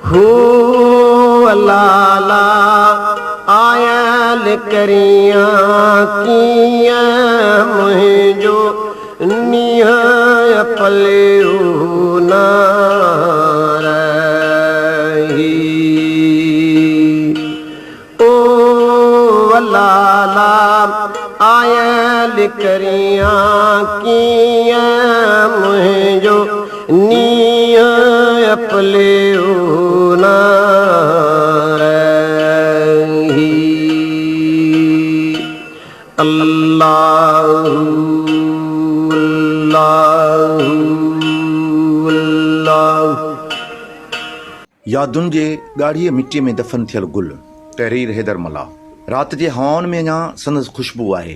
हो लाला आयल करिया किया मुझो निया पलियो ना रही। ओ लाला आयल करिया किया मुझो निया पलियो ना रही। अल्लाह यादुनि जे ॻाढ़ीअ मिटीअ में दफ़न थियल गुल तहरीर हैदर मला। राति जे हवाउनि में अञा संदसि ख़ुशबू आहे।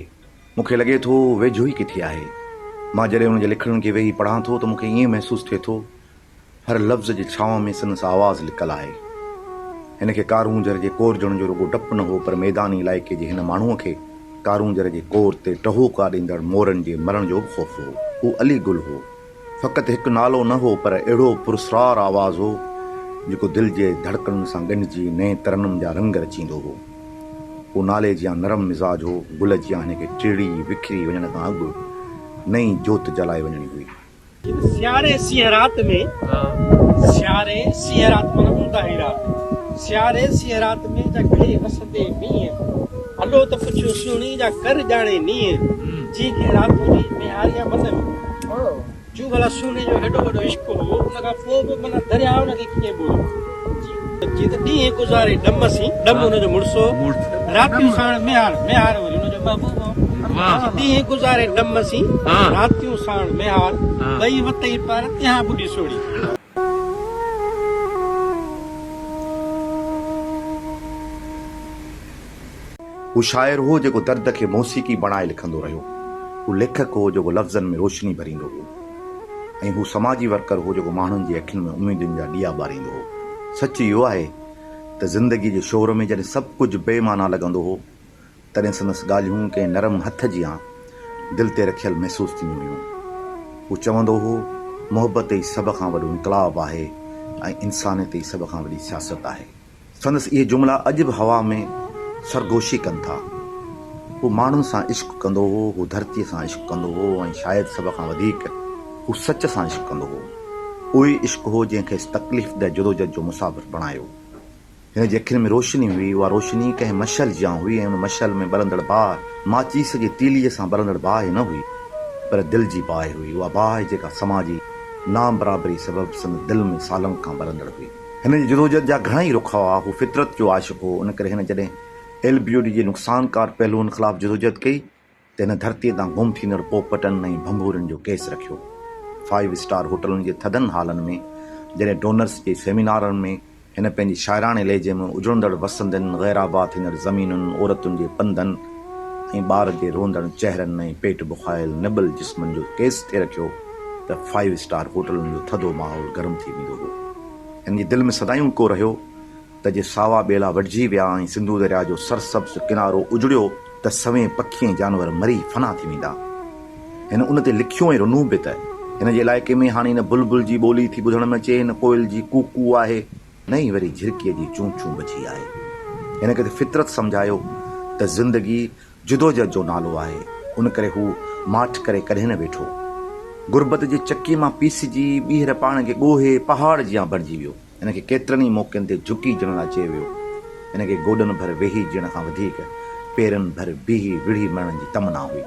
मूंखे लॻे थो वेझो ई किथे आहे। मां जॾहिं हुन जे लिखणनि खे वेही पढ़ां थो त मूंखे ईअं महसूसु थिए थो हर लफ़्ज़ जे छांव में संदसि आवाज़ु लिकल आहे। हिन खे कारूंजर जे कोरजण जो रुॻो डपु न हो, पर मैदानी इलाइक़े जे हिन माण्हूअ खे कारूंजर जे कोर ते टहूका ॾींदड़ मोरनि जे मरण जो बि ख़ौफ़ हो। हू अली गुल हो। फ़क़ति हिकु नालो न हो, पर अहिड़ो पुरस्रार आवाज़ हो जेको दिलि जे धड़कन सां ॻंढिजी नए तरनम जा रंग रचींदो हो। हू नाले जियां नरम मिज़ाज हो। गुल जियां हिन खे टिड़ी विखरी वञण खां अॻु नई जोत जलाए वञणी हुई। सियारे सीअ राति में सियारे सीअ राति माना ऊंदाही राति। सियारे सीअ राति में जा घड़ी हसंदे मींहं हलो त पुछो सुणी जा कर ॼाणे नीअं जी के राति जी मेहारिया मन में जूं भला सुने जो हेॾो वॾो इश्क हो। उन खां पोइ बि माना दरिया हुनखे कीअं बोलो जी त ॾींहं गुज़ारे डम सी डम हुनजो मुड़सो रातियूं साण मेहार मेहार वरी हुनजो महबूब ॾींहं गुज़ारे डम सी रातियूं साण मेहार ॿई वतई पार तिहां ॿुॾी सोड़ी। हू शाइर हो जेको दर्द खे मौसीक़ी बणाए लिखंदो रहियो। हू लेखक हो जेको लफ़्ज़नि में रोशनी भरींदो हो। ऐं हू समाजी वर्कर हो जेको माण्हुनि जी अखियुनि में उमेदुनि जा ॾिया ॿारींदो हो। सच इहो आहे त ज़िंदगी जे शोर में जॾहिं सभु कुझु बेमाना लॻंदो हो तॾहिं संदसि ॻाल्हियूं कंहिं नरम हथ जियां दिलि ते रखियल महसूसु थींदियूं हुयूं। हू चवंदो हो मोहबत ई सभ खां वॾो इनकलाब आहे ऐं इंसानियत ई सभ खां वॾी सियासत आहे। संदसि इहे जुमिला अॼु बि हवा में सरगोशी कनि था। हू माण्हुनि सां इश्क़ कंदो हो, हू धरतीअ सां इश्क़ कंदो हो ऐं शायदि सभ खां वधीक हू सच सां इश्क़ कंदो हो। उहो ई इश्क़ हो जंहिंखे तकलीफ़ दे जदोजहद जो मुसाफ़िर बणायो। हिन जे अखियुनि में रोशनी हुई। उहा रोशनी कंहिं मशल जियां हुई ऐं उन मशल में बरंदड़ बाहि माचीस जे तीलीअ सां बरंदड़ बाहि न हुई, पर दिलि जी बाहि हुई। उहा बाहि जेका समाजी नाम बराबरी सबबि संदसि दिलि में सालनि खां बरंदड़ हुई। हिन जी जदोजहद जा घणा ई रुख हुआ। हू फितरत जो आशिक़ हो। उन करे हिन जॾहिं LBOD जे नुक़सानकार पहलुअनि ख़िलाफ़ु जदोजहद कई त हिन धरतीअ तां गुम थींदड़ पोपटनि ऐं भंभूरनि जो केस रखियो। 5 स्टार होटलुनि जे थधनि हालनि में जॾहिं डोनर्स जे सेमिनारनि में हिन पंहिंजी शाइराने लहजे में उजड़ंदड़ वसंदनि गैराबाद थींदड़ ज़मीनुनि औरतुनि जे पंधनि ऐं ॿार जे रोंदड़ चेहरनि ऐं पेट बुखायल निबल जिस्मनि जो केस थिए रखियो त 5 स्टार होटलुनि जो थधो माहौल गरम थी वेंदो हो। हिन जी दिलि में सदायूं को रहियो त जे सावा ॿेला वढिजी विया ऐं सिंधू दरिया जो सरसब्ज़ किनारो उजड़ियो त सवें पखी ऐं जानवर मरी फना थी वेंदा। हिन उन ते लिखियो ऐं रुनू बि त हिन जे इलाइक़े में हाणे न बुलबुल जी ॿोली थी ॿुधण में अचे, न कोयल जी कूकू आहे, न ई वरी झिरकीअ जी चूं चूं बची आहे। हिन खे त फितरत सम्झायो त ज़िंदगी जदोजहद जो नालो आहे। उन करे हू माठ करे कॾहिं न वेठो। गुरबत जे चकीअ मां पीसिजी ॿीहर पाण खे ॻोहे पहाड़ जियां बणिजी वियो। हिन खे केतिरनि ई मौक़नि ते झुकी ॼण लाइ चयो वियो। हिन खे गोॾनि भर वेही ॼण खां वधीक पेरनि भर बीही विढ़ी मरण जी तमना हुई।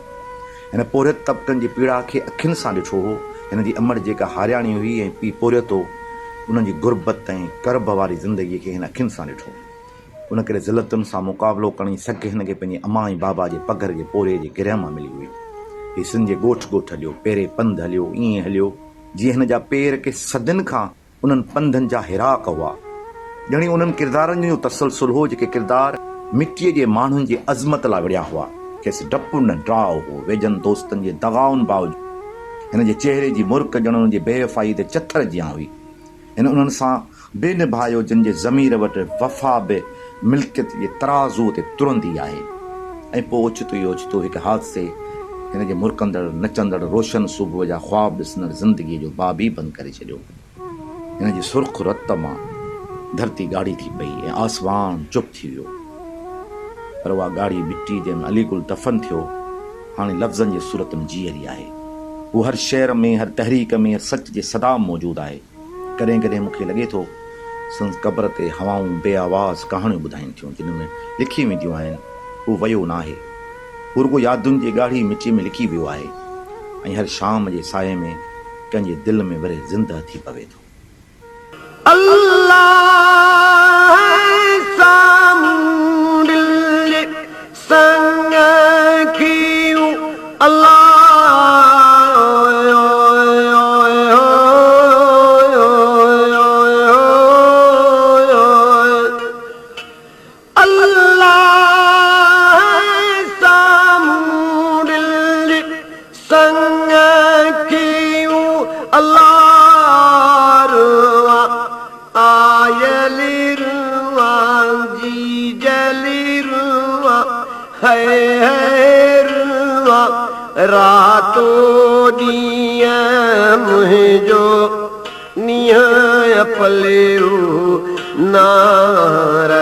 हिन पोरियत तबक़नि जी पीड़ा खे अखियुनि सां ॾिठो हो। हिन जी अमड़ जेका हारियाणी हुई ऐं पीउ पोरियतो उन्हनि जी गुरबत ऐं करब वारी ज़िंदगीअ खे हिन अखियुनि सां ॾिठो। उन करे ज़िलतुनि सां मुक़ाबिलो करण जी सघ हिन खे पंहिंजे अमा ऐं बाबा जे पघर जे पोरे जे गिरह मां मिली हुई। हीउ सिंध जे ॻोठ ॻोठ हलियो, पेरे पंधु हलियो, ईअं हलियो जीअं हिन जा पेर के सदियुनि खां उन्हनि पंधनि जा हिराक हुआ। ॼणी उन्हनि किरदारनि जो तसलसुल हो जेके किरदार मिटीअ जे माण्हुनि जी अज़मत लाइ विड़िया हुआ। खेसि डपु न ड्राव हो वेझनि दोस्तनि जे दगाउनि बावजूदि। हिन जे चेहरे जी मुर्क ॼण हुन जी बेवफ़ाई ते चथर जियां हुई। हिन उन्हनि सां बेनिभायो जिन जे ज़मीर वटि वफ़ा बि मिल्कियत जे तराज़ू ते तुरंदी आहे। ऐं पोइ ओचितो ई ओचितो हिकु हादसे हिन जे मुरकंदड़ नचंदड़ रोशन सुबुह जा ख़्वाब ॾिसंदड़ ज़िंदगीअ जो बाब ई बंदि करे छॾियो। हिन जी सुर्ख़ रत मां धरती गाढ़ी थी पई ऐं आसमान चुप थी वियो। पर उहा गाढ़ी मिट्टी जंहिंमें अलीकुल दफ़न थियो हाणे लफ़्ज़नि जे सूरत में जीअरी आहे। हू हर शेर में, हर तहरीक में, हर सच जे सदा मौजूदु आहे। कॾहिं कॾहिं मूंखे लॻे थो संस क़ब्र ते हवाऊं बेआवाज़ कहाणियूं ॿुधाइनि थियूं जिन में लिखी वेंदियूं आहिनि हू वियो न आहे, हू रुॻो यादुनि जे ॻाढ़ी मिटी में लिखी वियो आहे ऐं हर शाम जे साए में कंहिंजे दिलि में वरी ज़िंदा थी पवे थो। अल्लाह सामूं दिल संग खियूं अल्लाह रातों ॾींहं मुंहिंजो नीह पलियो नार